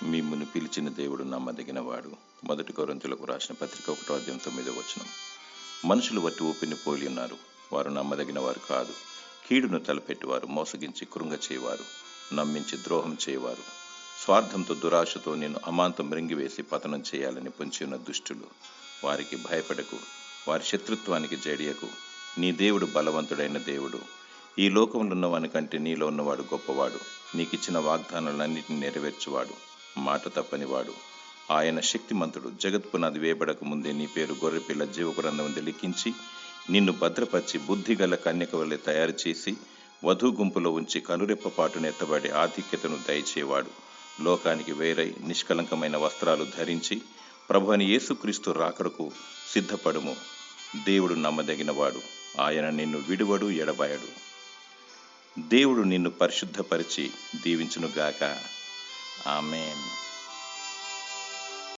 మిమ్మును పిలిచిన దేవుడు నమ్మదగినవాడు. 1 కొరింథీయులకు రాసిన పత్రిక 1:9. మనుషులు వట్టి ఊపిరిని పోలి ఉన్నారు. వారు నమ్మదగిన వారు కాదు. కీడును తలపెట్టివారు, మోసగించి కృంగచేయవారు, నమ్మించి ద్రోహం చేయవారు, స్వార్థంతో దురాశతో నిన్ను అమాంతం మృంగివేసి పతనం చేయాలని పొంచి ఉన్న దుష్టులు. వారికి భయపడకు, వారి శత్రుత్వానికి జడియకు. నీ దేవుడు బలవంతుడైన దేవుడు. ఈ లోకంలో ఉన్నవాని కంటే నీలో ఉన్నవాడు గొప్పవాడు. నీకిచ్చిన వాగ్దానాలన్నింటినీ నెరవేర్చువాడు, మాట తప్పనివాడు. ఆయన శక్తిమంతుడు. జగత్పునాది వేయబడక ముందే నీ పేరు గొర్రెపిల్ల జీవగ్రంథమందు లిఖించి నిన్ను భద్రపరిచి బుద్ధిగల కన్యక వలె తయారు చేసి వధూ గుంపులో ఉంచి కనురెప్పపాటును ఎత్తబడి ఆధిక్యతను దయచేవాడు. లోకానికి వేరై నిష్కలంకమైన వస్త్రాలు ధరించి ప్రభువైన యేసుక్రీస్తు రాకడకు సిద్ధపడుము. దేవుడు నమ్మదగినవాడు. ఆయన నిన్ను విడువడు, ఎడబాయడు. దేవుడు నిన్ను పరిశుద్ధపరిచి దీవించునుగాక. ఆమేన్.